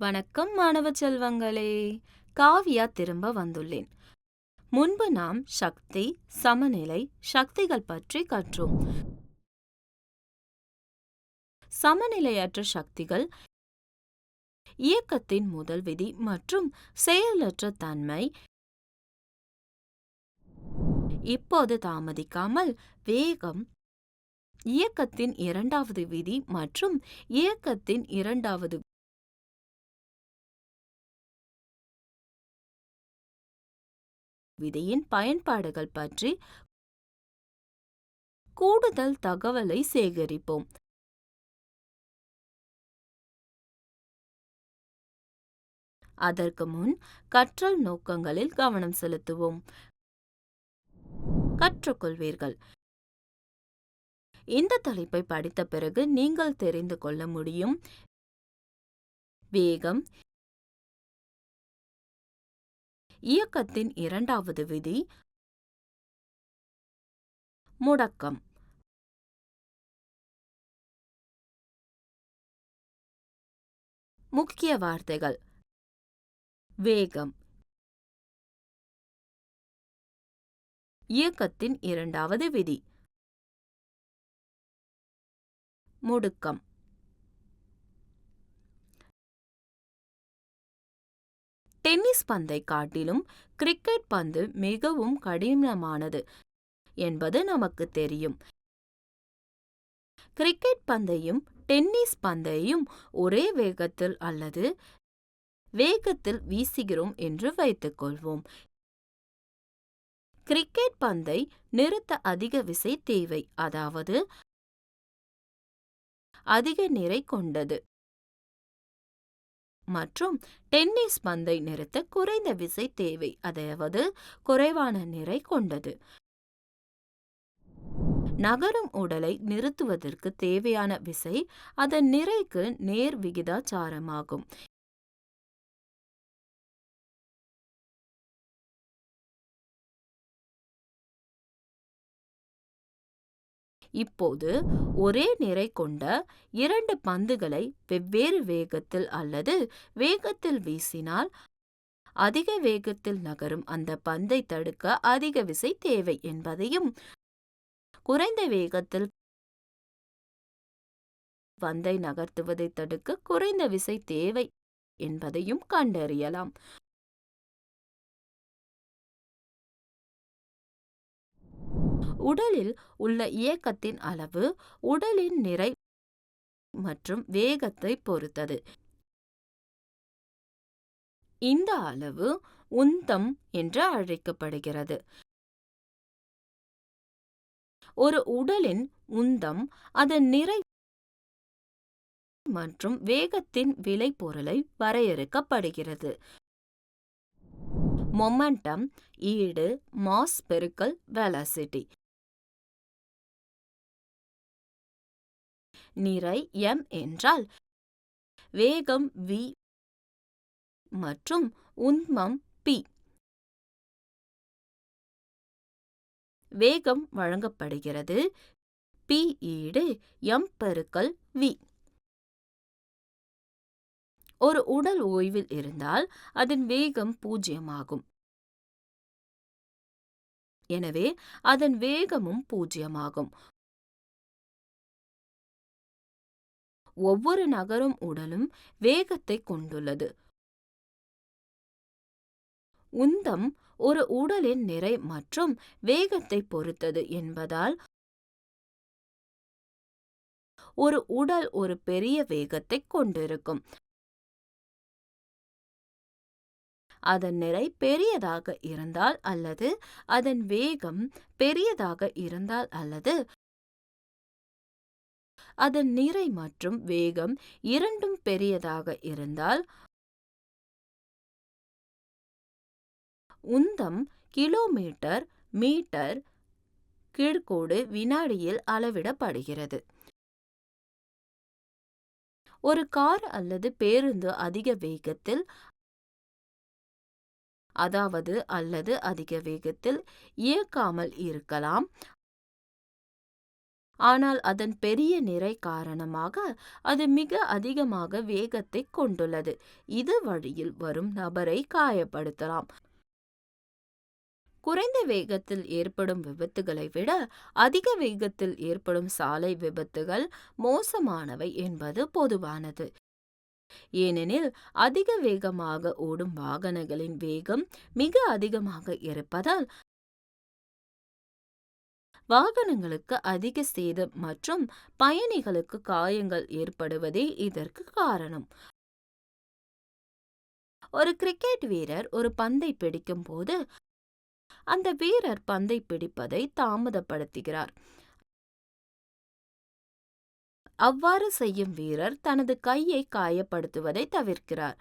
வணக்கம் மாணவ செல்வங்களே. காவ்யா திரும்ப வந்துள்ளேன். முன்பு நாம் சக்தி, சமநிலை, சக்திகள் பற்றி கற்றோம். சமநிலையற்ற சக்திகள், இயக்கத்தின் முதல் விதி மற்றும் செயலற்ற தன்மை. இப்போது தாமதிக்காமல் வேகம், இயக்கத்தின் இரண்டாவது விதி மற்றும் இயக்கத்தின் இரண்டாவது விதியின் பயன்பாடுகள் பற்றி கூடுதல் தகவலை சேகரிப்போம். அதற்கு முன் கற்றல் நோக்கங்களில் கவனம் செலுத்துவோம். கற்றுக்கொள்வீர்கள். இந்த தலைப்பை படித்த பிறகு நீங்கள் தெரிந்து கொள்ள முடியும். வேகம், இயக்கத்தின் இரண்டாவது விதி, முடக்கம். முக்கிய வார்த்தைகள்: வேகம், இயக்கத்தின் இரண்டாவது விதி, முடுக்கம். டென்னிஸ் பந்தை காட்டிலும் கிரிக்கெட் பந்து மிகவும் கடினமானது என்பது நமக்கு தெரியும். கிரிக்கெட் பந்தையும் டென்னிஸ் பந்தையும் ஒரே வேகத்தில் அல்லது வேகத்தில் வீசுகிறோம் என்று வைத்துக்கொள்வோம். கிரிக்கெட் பந்தை நிறுத்த அதிக விசை தேவை, அதாவது அதிக நிறை கொண்டது. மற்றும் டென்னிஸ் பந்தை நிறுத்த குறைந்த விசை தேவை, அதாவது குறைவான நிறை கொண்டது. நகரும் உடலை நிறுத்துவதற்கு தேவையான விசை அதன் நிறைக்கு நேர் விகிதாச்சாரமாகும். இப்போது ஒரே நிறை கொண்ட இரண்டு பந்துகளை வெவ்வேறு வேகத்தில் அல்லது வேகத்தில் வீசினால் அதிக வேகத்தில் நகரும் அந்த பந்தை தடுக்க அதிக விசை தேவை என்பதையும், குறைந்த வேகத்தில் பந்தை நகர்த்துவதை தடுக்க குறைந்த விசை தேவை என்பதையும் கண்டறியலாம். உடலில் உள்ள இயக்கத்தின் அளவு உடலின் நிறை மற்றும் வேகத்தை பொறுத்தது. இந்த அளவு உந்தம் என்று அழைக்கப்படுகிறது. ஒரு உடலின் உந்தம் அதன் நிறை மற்றும் வேகத்தின் விளைபொருளை வரையறுக்கப்படுகிறது. மொமெண்டம் ஈடு மாஸ் பெருக்கல் வெலாசிட்டி. நிறை m என்றால் வேகம் v மற்றும் உந்தம் p. வேகம் வழங்கப்படுகிறது. p ஈடு m பெருக்கல் v. ஒரு உடல் ஓய்வில் இருந்தால் அதன் வேகம் 0 ஆகும். எனவே அதன் வேகமும் 0 ஆகும். ஒவ்வொரு நகரும் உடலும் வேகத்தை கொண்டுள்ளது. உந்தம் ஒரு உடலின் நிறை மற்றும் வேகத்தை பொறுத்தது என்பதால் ஒரு உடல் ஒரு பெரிய வேகத்தை கொண்டிருக்கும். அதன் நிறை பெரியதாக இருந்தால் அல்லது அதன் வேகம் பெரியதாக இருந்தால் அல்லது அதன் நிறை மற்றும் வேகம் இரண்டும் பெரியதாக இருந்தால் உந்தம் கிலோமீட்டர் மீட்டர் கீழ்கோடு வினாடியில் அளவிடப்படுகிறது. ஒரு கார் அல்லது பேருந்து அதிக வேகத்தில் அல்லது அதிக வேகத்தில் இயக்காமல் இருக்கலாம். ஆனால் அதன் பெரிய நிறை காரணமாக அது மிக அதிகமாக வேகத்தை கொண்டுள்ளது. இது வழியில் வரும் நபரை காயப்படுத்தலாம். குறைந்த வேகத்தில் ஏற்படும் விபத்துகளை விட அதிக வேகத்தில் ஏற்படும் சாலை விபத்துகள் மோசமானவை என்பது பொதுவானது. ஏனெனில் அதிக வேகமாக ஓடும் வாகனங்களின் வேகம் மிக அதிகமாக இருப்பதால் வாகனங்களுக்கு அதிக சேதம் மற்றும் பயணிகளுக்கு காயங்கள் ஏற்படுவதே இதற்கு காரணம். ஒரு கிரிக்கெட் வீரர் ஒரு பந்தை பிடிக்கும் போது அந்த வீரர் பந்தை பிடிப்பதை தாமதப்படுத்துகிறார். அவ்வாறு செய்யும் வீரர் தனது கையை காயப்படுத்துவதை தவிர்க்கிறார்.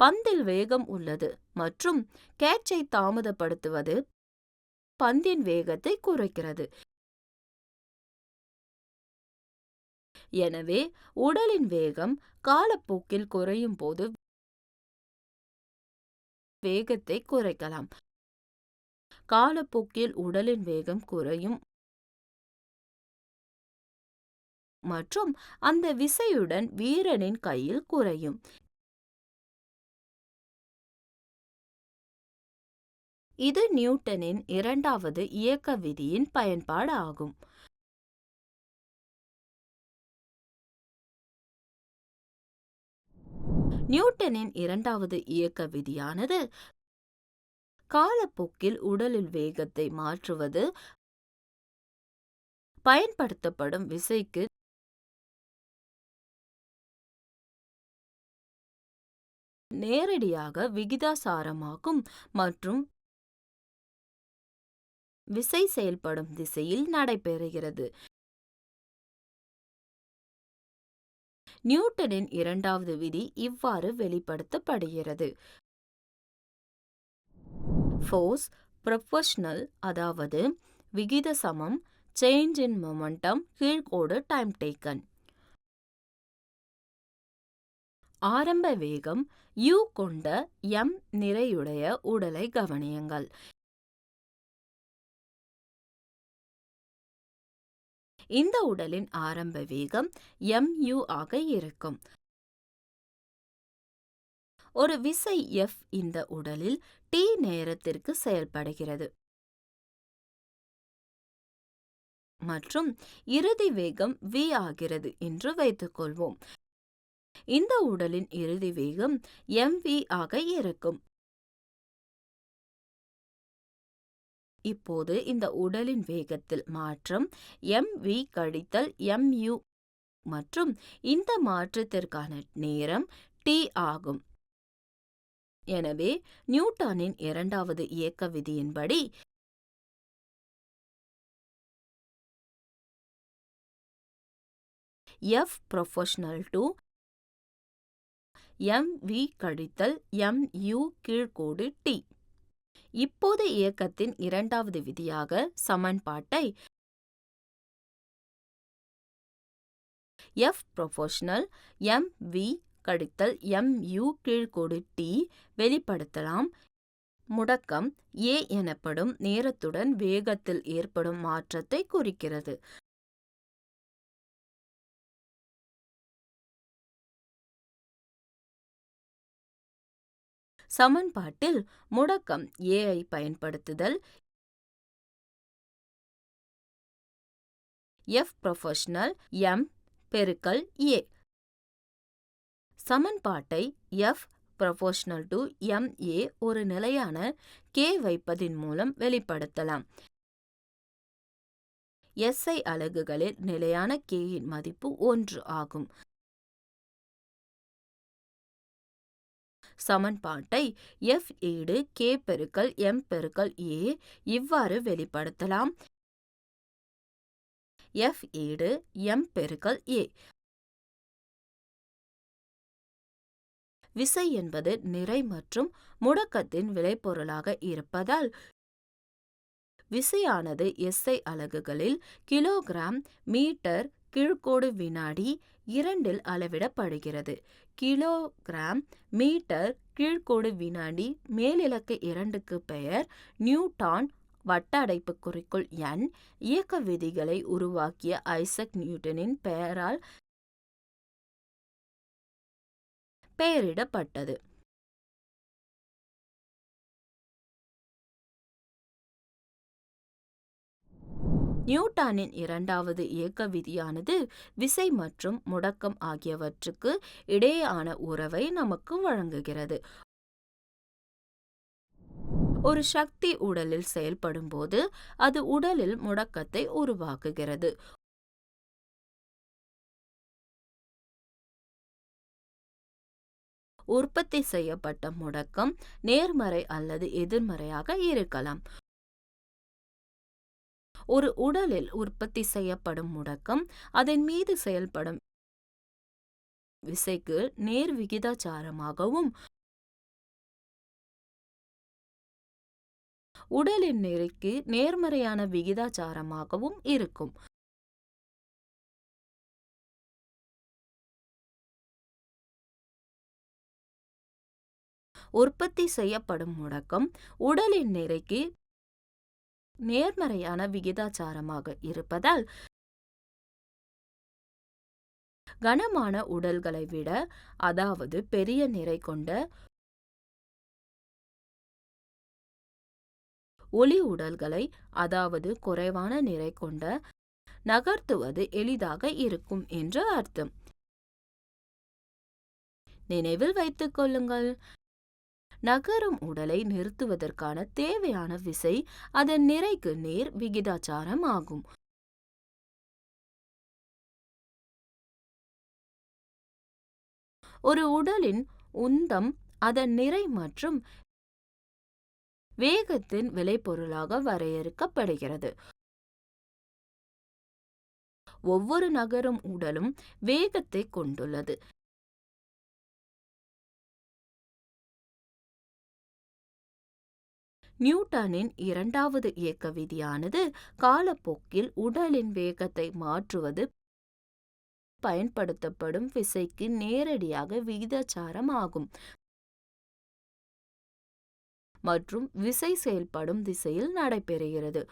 பந்தில் வேகம் உள்ளது மற்றும் கேட்சை தாமதப்படுத்துவது பந்தின் வேகத்தை குறைக்கிறது. எனவே உடலின் வேகம் காலப்போக்கில் குறையும் போது வேகத்தை குறைக்கலாம். காலப்போக்கில் உடலின் வேகம் குறையும் மற்றும் அந்த விசையுடன் வீரனின் கையில் குறையும். இது நியூட்டனின் இரண்டாவது இயக்க விதியின் பயன்பாடு ஆகும். நியூட்டனின் இரண்டாவது இயக்க விதியானது காலப்போக்கில் உடலில் வேகத்தை மாற்றுவது பயன்படுத்தப்படும் விசைக்கு நேரடியாக விகிதாசாரமாகும் மற்றும் விசை செயல்படும் திசையில் நடைபெறுகிறது. நியூட்டனின் இரண்டாவது விதி இவ்வாறு வெளிப்படுத்தப்படுகிறது. ஃபோர்ஸ் ப்ரொபோர்ஷனல், அதாவது விகித சமம், சேஞ்ச் இன் மொமெண்டம் கீழ்கோடு டைம் டேக்கன். ஆரம்ப வேகம் u கொண்ட m நிறையுடைய உடலை கவனியுங்கள். இந்த உடலின் ஆரம்ப வேகம் mu ஆக இருக்கும். ஒரு விசை F இந்த உடலில் t நேரத்திற்கு செயல்படுகிறது மற்றும் இறுதி வேகம் v ஆகிறது என்று வைத்துக்கொள்வோம். இந்த உடலின் இறுதி வேகம் mv ஆக இருக்கும். இப்போது இந்த உடலின் வேகத்தில் மாற்றம் mv கழித்தல் mu மற்றும் இந்த மாற்றத்திற்கான நேரம் t ஆகும். எனவே நியூட்டனின் இரண்டாவது இயக்க விதியின்படி F proportional to mv கழித்தல் mu கீழ்கோடு t. இப்போது இயக்கத்தின் இரண்டாவது விதியாக சமன்பாட்டை F proportional mv கழித்தல் mu கீழ்கோடு t வெளிப்படுத்தலாம். முடக்கம் a எனப்படும் நேரத்துடன் வேகத்தில் ஏற்படும் மாற்றத்தை குறிக்கிறது. சமன்பாட்டில் முடக்கம் a ஐ பயன்படுத்துதல் F proportional m பெருக்கல் a. சமன்பாட்டை F proportional to ma ஒரு நிலையான k வைப்பதின் மூலம் வெளிப்படுத்தலாம். SI அலகுகளில் நிலையான k இன் மதிப்பு 1 ஆகும். சமன்பாட்டை F ஈடு k பெருக்கல் m பெருக்கல் a இவ்வாறு வெளிப்படுத்தலாம். F ஈடு m பெருக்கல் a. விசை என்பது நிறை மற்றும் முடக்கத்தின் விளைபொருளாக இருப்பதால் விசையானது SI அலகுகளில் கிலோகிராம் மீட்டர் கீழ்கோடு வினாடி 2 அளவிடப்படுகிறது. கிலோகிராம் மீட்டர் கீழ்க்கோடு வினாடி மேலிலக்க 2க்கு பெயர் நியூட்டன் வட்ட அடைப்புக்குறிக்குள் n இயக்க விதிகளை உருவாக்கிய ஐசக் நியூட்டனின் பெயரால் பெயரிடப்பட்டது. நியூட்டனின் இரண்டாவது இயக்க விதியானது விசை மற்றும் முடுக்கம் ஆகியவற்றுக்கு இடையேயான உறவை நமக்கு வழங்குகிறது. ஒரு சக்தி உடலில் செயல்படும் போது அது உடலில் முடுக்கத்தை உருவாக்குகிறது. உற்பத்தி செய்யப்பட்ட முடுக்கம் நேர்மறை அல்லது எதிர்மறையாக இருக்கலாம். ஒரு உடலில் உற்பத்தி செய்யப்படும் முடுக்கம் அதன் மீது செயல்படும் விசைக்கு நேர் விகிதாசாரமாகவும் உடலின் நிறைக்கு நேர்மறையான விகிதாசாரமாகவும் இருக்கும். உற்பத்தி செய்யப்படும் முடுக்கம் உடலின் நிறைக்கு நேர்மறையான விகிதாசாரமாக இருப்பதால் கனமான உடல்களை விட, அதாவது பெரிய நிறை கொண்ட ஒளி உடல்களை, அதாவது குறைவான நிறை கொண்ட நகர்த்துவது எளிதாக இருக்கும் என்று அர்த்தம். நினைவில் வைத்துக் கொள்ளுங்கள், நகரும் உடலை நிறுத்துவதற்கான தேவையான விசை அதன் நிறைக்கு நேர் விகிதாசாரம் ஆகும். ஒரு உடலின் உந்தம் அதன் நிறை மற்றும் வேகத்தின் விளைபொருளாக வரையறுக்கப்படுகிறது. ஒவ்வொரு நகரும் உடலும் வேகத்தை கொண்டுள்ளது. நியூட்டனின் இரண்டாவது இயக்க விதியானது காலப்போக்கில் உடலின் வேகத்தை மாற்றுவது பயன்படுத்தப்படும் விசைக்கு நேரடியாக விகிதாசாரம் ஆகும் மற்றும் விசை செயல்படும் திசையில் நடைபெறுகிறது.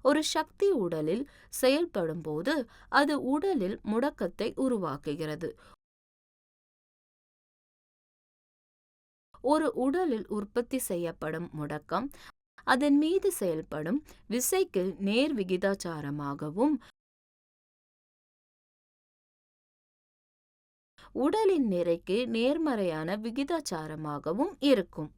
ஒரு சக்தி உடலில் செயல்படும் போது அது உடலில் முடுக்கத்தை உருவாக்குகிறது. ஒரு உடலில் உற்பத்தி செய்யப்படும் முடுக்கம் அதன் மீது செயல்படும் விசைக்கு நேர் விகிதாசாரமாகவும் உடலின் நிறைக்கு நேர்மறையான விகிதாசாரமாகவும் இருக்கும்.